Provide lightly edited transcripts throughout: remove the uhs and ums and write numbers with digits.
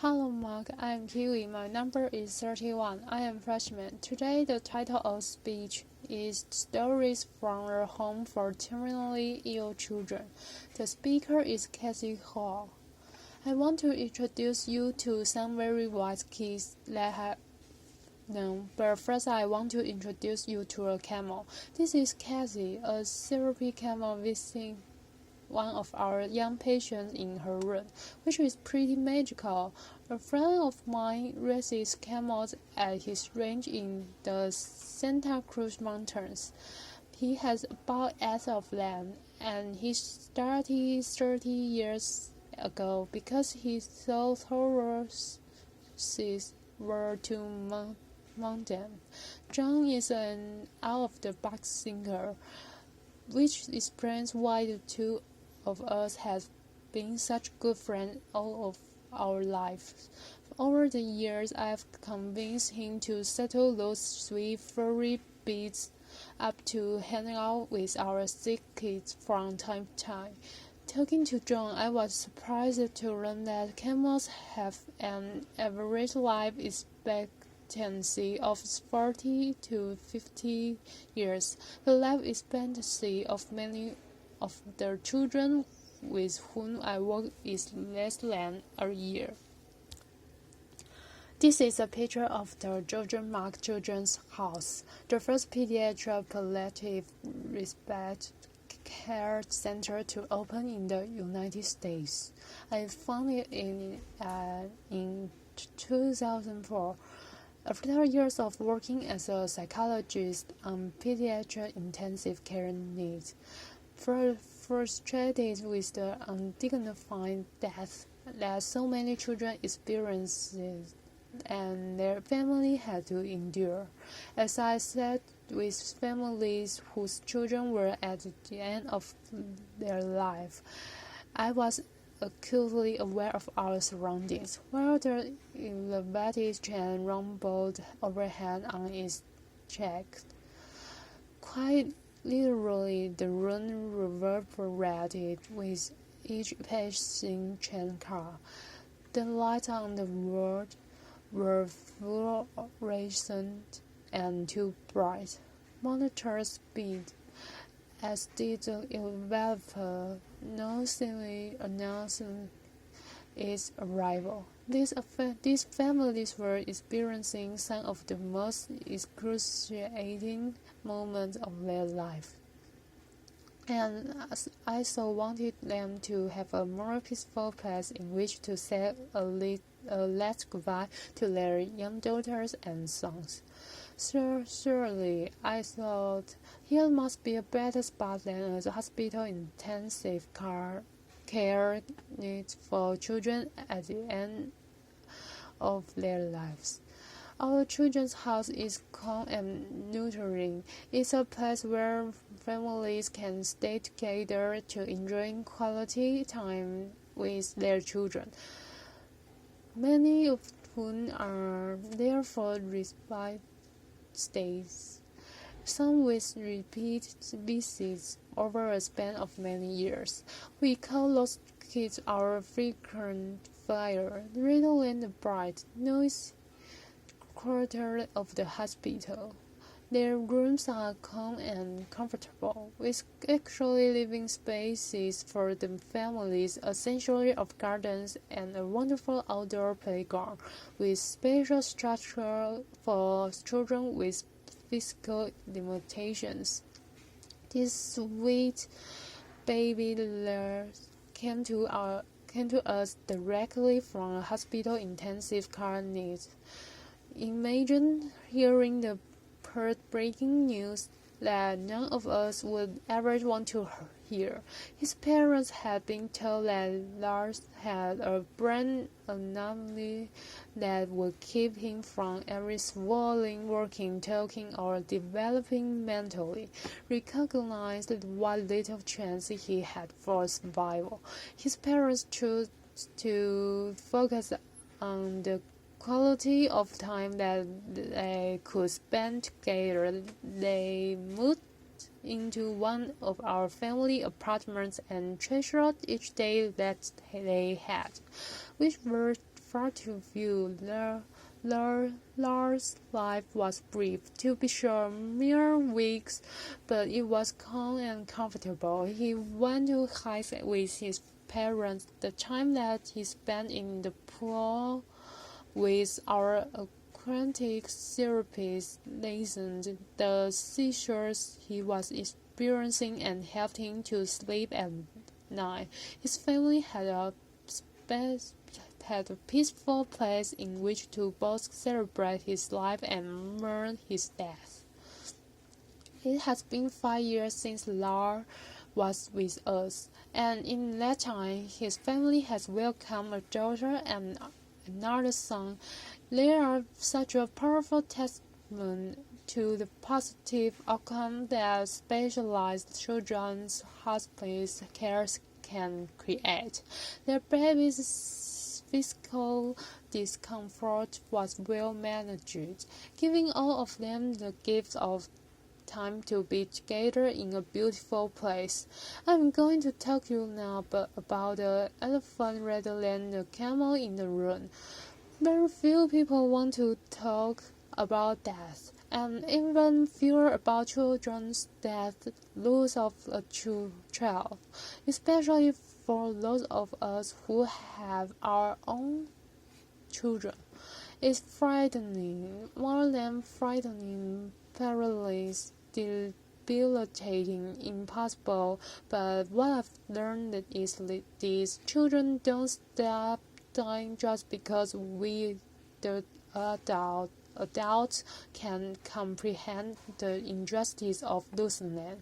Hello Mark, I am Kiwi. My number is 31. I am freshman. Today the title of speech is Stories from a Home for Terminally Ill Children. The speaker is Cassie Hall. I want to introduce you to some very wise kids that have known, but first I want to introduce you to a camel. This is Cassie, a therapy camel visiting one of our young patients in her room, which is pretty magical. A friend of mine raises camels at his ranch in the Santa Cruz Mountains. He has about acres of land, and he started 30 years ago because he thought horses were too mundane. John is an out-of-the-box singer, which explains why the two of us have been such good friends all of our lives. Over the years, I have convinced him to settle those sweet furry bits up to hanging out with our sick kids from time to time. Talking to John, I was surprised to learn that camels have an average life expectancy of 40 to 50 years. The life expectancy of many of the children with whom I work is less than a year. This is a picture of the George Mark Children's House, the first pediatric palliative respite care center to open in the United States. I found it in 2004. After years of working as a psychologist on pediatric intensive care needs, frustrated with the undignified death that so many children experienced and their family had to endure. As I sat with families whose children were at the end of their life, I was acutely aware of our surroundings. While the elevated train rumbled overhead on its tracks, quite literally, the room reverberated with each passing train car. The lights on the road were fluorescent and too bright. Monitors speed, as did the elevator, noisily announcing its arrival. These families were experiencing some of the most excruciating moments of their life, and I so wanted them to have a more peaceful place in which to say a last goodbye to their young daughters and sons. Surely, I thought, here must be a better spot than a hospital intensive care needs for children at the end of their lives. Our children's house is calm and nurturing. It's a place where families can stay together to enjoy quality time with their children, many of whom are there for respite stays, some with repeat visits over a span of many years. We call those kids our frequent flyer, rather than the bright, noisy quarter of the hospital. Their rooms are calm and comfortable, with actually living spaces for the families, a century of gardens, and a wonderful outdoor playground, with special structure for children with physical limitations. These sweet baby layers came to us directly from a hospital intensive care needs. Imagine hearing the heartbreaking news that none of us would ever want to hear. His parents had been told that Lars had a brain anomaly that would keep him from ever swallowing, working, talking, or developing mentally. Recognized what little chance he had for survival. His parents chose to focus on the quality of time that they could spend together. They moved into one of our family apartments and treasured each day that they had, which were far too few. Lars' life was brief, to be sure, mere weeks, but it was calm and comfortable. He went to hike with his parents. The time that he spent in the pool with our aquatic therapist listened the seizures he was experiencing and helped him to sleep at night. His family had a peaceful place in which to both celebrate his life and mourn his death. It has been 5 years since Lars was with us, and in that time his family has welcomed a daughter and another son. They are such a powerful testament to the positive outcome that specialized children's hospice care can create. Their baby's physical discomfort was well managed, giving all of them the gift of time to be together in a beautiful place. I'm going to talk to you now about the elephant rather than the camel in the room. Very few people want to talk about death, and even fewer about children's death, loss of a child, especially for those of us who have our own children. It's frightening, more than frightening, perilous, debilitating, impossible. But what I've learned is that these children don't stop dying just because we, the adults, can comprehend the injustice of losing them.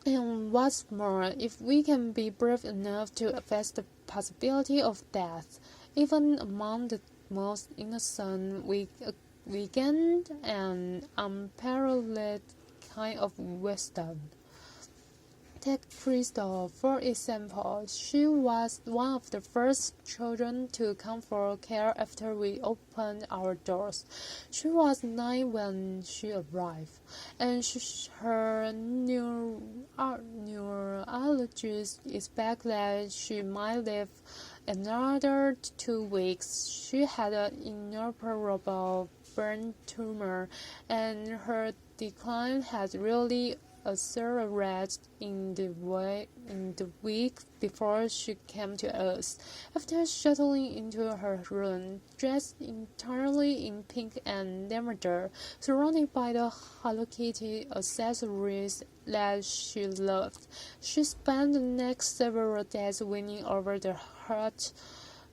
And what's more, if we can be brave enough to face the possibility of death, even among the most innocent, we gain an unparalleled kind of wisdom. Take Crystal, for example. She was one of the first children to come for care after we opened our doors. She was 9 when she arrived, and her neurologist expected that she might live another 2 weeks. She had an inoperable brain tumor, and her decline had really accelerated in the week before she came to us. After settling into her room, dressed entirely in pink and lavender, surrounded by the Hello Kitty accessories that she loved, she spent the next several days winning over the heart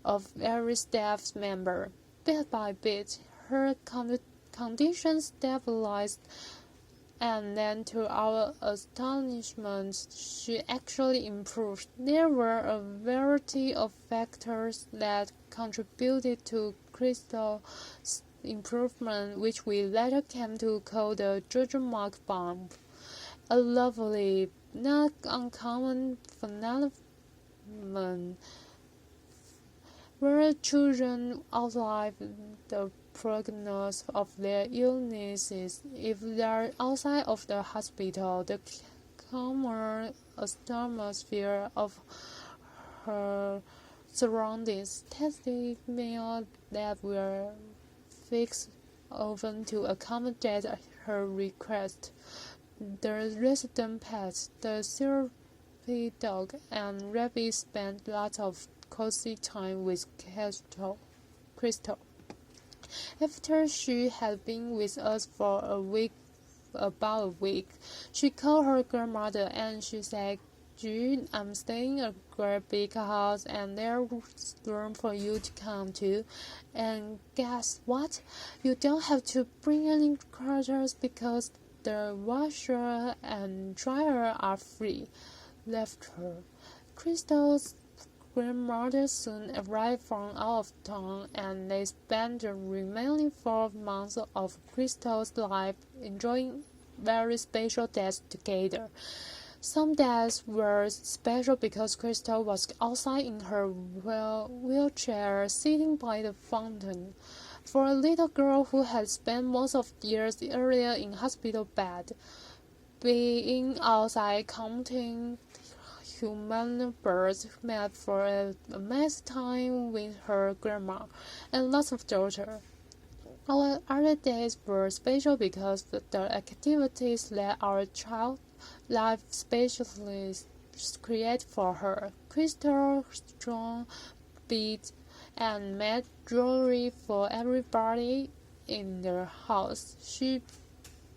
of every staff member. Bit by bit, her condition stabilized, and then to our astonishment, she actually improved. There were a variety of factors that contributed to Crystal's improvement, which we later came to call the Georgia Mark Bomb, a lovely, not uncommon phenomenon where children outlive the prognosis of their illnesses. If they are outside of the hospital, the calmer atmosphere of her surroundings testimonial that were fixed often to accommodate her request. The resident pets, the therapy dog, and rabbit spent lots of cozy time with Crystal. After she had been with us for about a week, she called her grandmother and she said, "June, I'm staying in a great big house and there's room for you to come to. And guess what? You don't have to bring any clothes because the washer and dryer are free." Left her. Crystal's grandmother soon arrived from out of town, and they spent the remaining 4 months of Crystal's life enjoying very special days together. Some days were special because Crystal was outside in her wheelchair, sitting by the fountain. For a little girl who had spent most of the years earlier in hospital bed, being outside counting human birds met for a amazing time with her grandma and lots of daughters. Our other days were special because the activities that our child life specialists create for her. Crystal, strong beads, and made jewelry for everybody in the house. She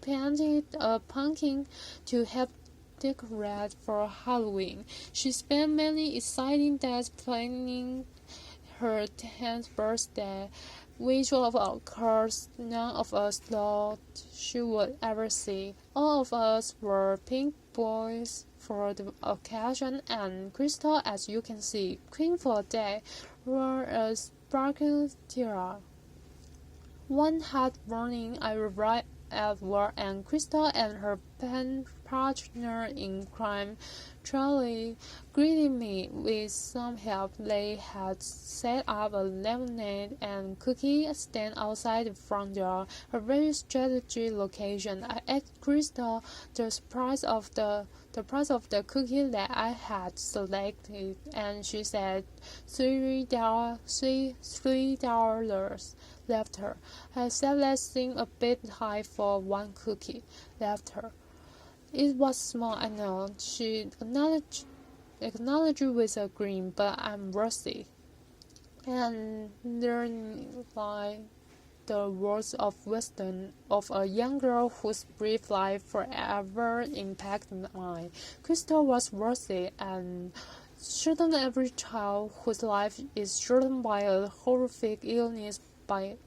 painted a pumpkin to help decorate for Halloween. She spent many exciting days planning her 10th birthday, which of course none of us thought she would ever see. All of us were pink boys for the occasion, and Crystal, as you can see, queen for a day, wore a sparkling tiara. One hot morning, I arrived at work, and Crystal and her partner in crime, Charlie, greeted me with some help. They had set up a lemonade and cookie stand outside the front door, a very strategic location. I asked Crystal the price of the cookie that I had selected, and she said $3. Left her. I said that seemed a bit high for one cookie. Left her. It was small, I know. She acknowledged with a grin, but I'm rusty. And then, like the words of wisdom of a young girl whose brief life forever impacted mine. Crystal was worthy, and shouldn't every child whose life is shortened by a horrific illness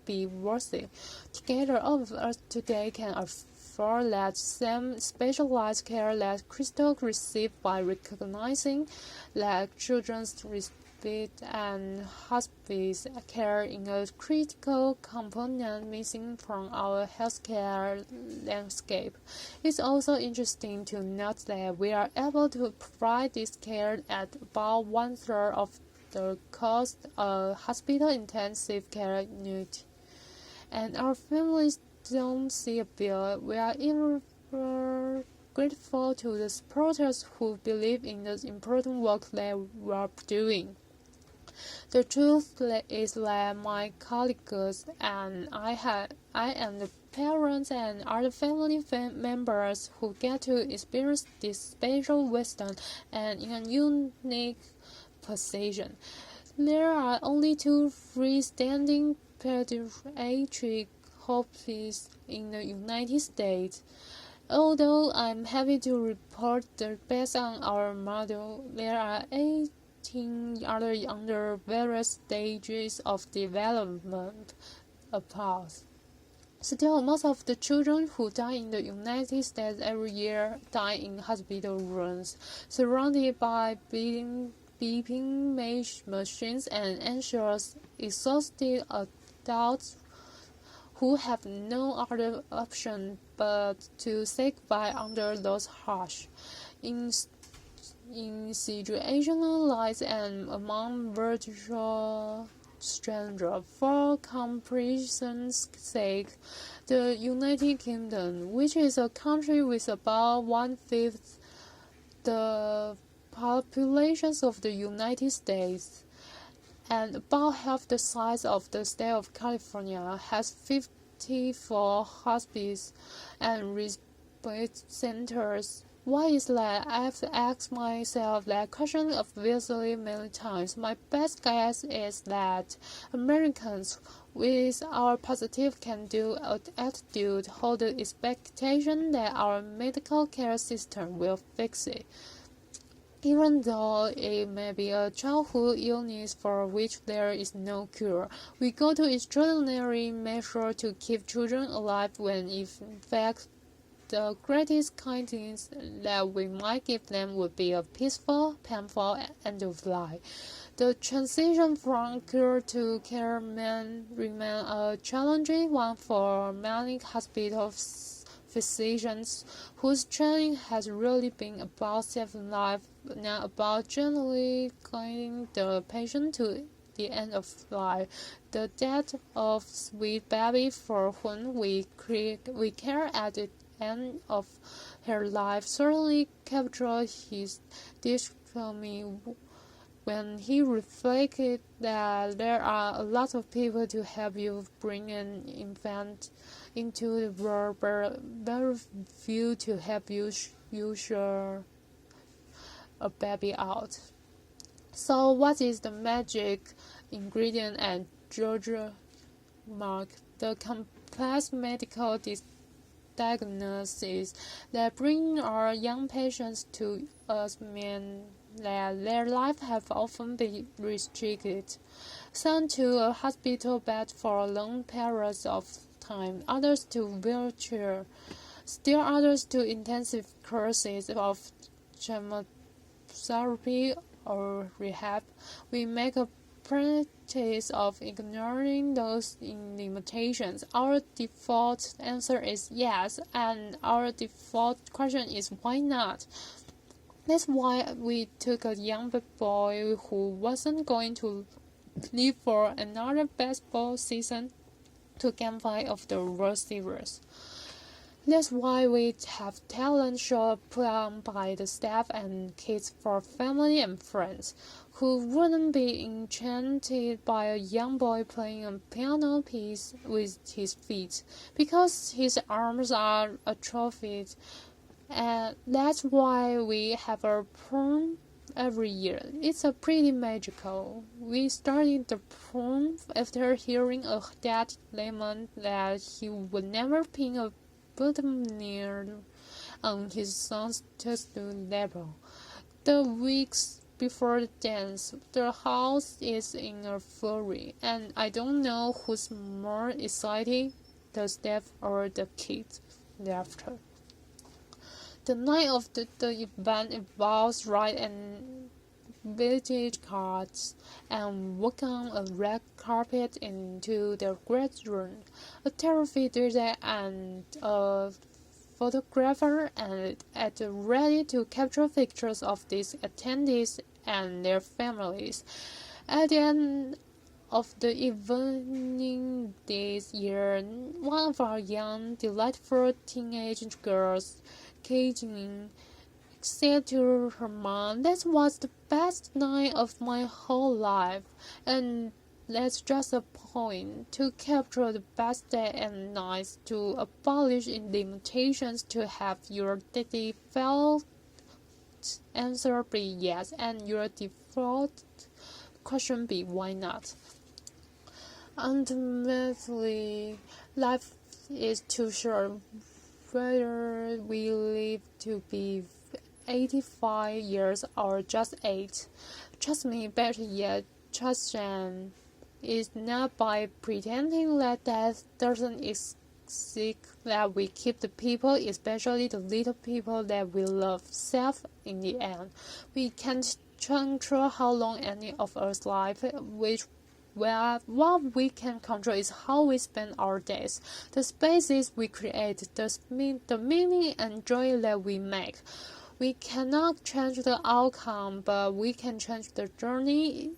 be worthy? Together, all of us today can afford that same specialized care that Crystal received by recognizing that children's respite and hospice care is a critical component missing from our healthcare landscape. It's also interesting to note that we are able to provide this care at about one-third of the cost of hospital intensive care unit, and our families don't see a bill. We are even grateful to the supporters who believe in the important work that we are doing. The truth is that my colleagues and I am the parents and other family members who get to experience this special wisdom and in a unique position. There are only 2 freestanding pediatric hospitals in the United States. Although I'm happy to report that based on our model, there are 18 others under various stages of development apart. Still, most of the children who die in the United States every year die in hospital rooms, surrounded by beeping machines and anxious, exhausted adults who have no other option but to say goodbye under those harsh, institutional lights and among virtual strangers. For comparison's sake, the United Kingdom, which is a country with about 1/5 the populations of the United States and about half the size of the state of California, has 54 hospices and respite centers. Why is that? I have asked myself that question obviously many times. My best guess is that Americans, with our positive can-do attitude, hold the expectation that our medical care system will fix it. Even though it may be a childhood illness for which there is no cure, we go to extraordinary measures to keep children alive when in fact the greatest kindness that we might give them would be a peaceful, painful end of life. The transition from cure to care may remain a challenging one for many hospital physicians whose training has really been about saving life, not about gently guiding the patient to the end of life. The death of sweet baby for whom we care at the end of her life certainly captured his for me when he reflected that there are a lot of people to help you bring an infant into the world, but very few to help you usher a baby out. So what is the magic ingredient at Georgia Mark? The complex medical diagnosis that bring our young patients to us mean that their life have often been restricted, sent to a hospital bed for long periods of time, others to wheelchair, still others to intensive courses of chemotherapy or rehab. We make a practice of ignoring those limitations. Our default answer is yes, and our default question is why not? That's why we took a young boy who wasn't going to live for another baseball season to Game 5 of the World Series. That's why we have talent show put on by the staff and kids for family and friends, who wouldn't be enchanted by a young boy playing a piano piece with his feet, because his arms are atrophied. And that's why we have a prom every year. It's a pretty magical. We started the prom after hearing a dad lament that he would never pin a boutonniere on his son's tuxedo label. The weeks before the dance, the house is in a flurry, and I don't know who's more excited, the staff or the kids thereafter. The night of the event involves ride and vintage cards and walk on a red carpet into the great room. A terrific DJ and a photographer and at the ready to capture pictures of these attendees and their families. At the end of the evening this year, one of our young, delightful teenage girls, Caitlin, said to her mom, "That was the best night of my whole life." And that's just a point to capture the best day and nights, to abolish limitations, to have your default answer be yes and your default question be why not. Ultimately, life is too short. Whether we live to be 85 years or just 8, trust me, better yet, trust Jan, is not by pretending that death doesn't exist that we keep the people, especially the little people that we love, safe in the end. We can't control how long any of us live, what we can control is how we spend our days, the spaces we create, the meaning and joy that we make. We cannot change the outcome, but we can change the journey.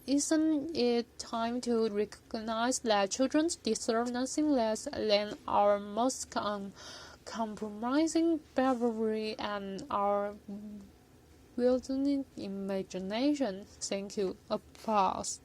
Isn't it time to recognize that children deserve nothing less than our most uncompromising bravery and our wilderness imagination? Thank you. Applause.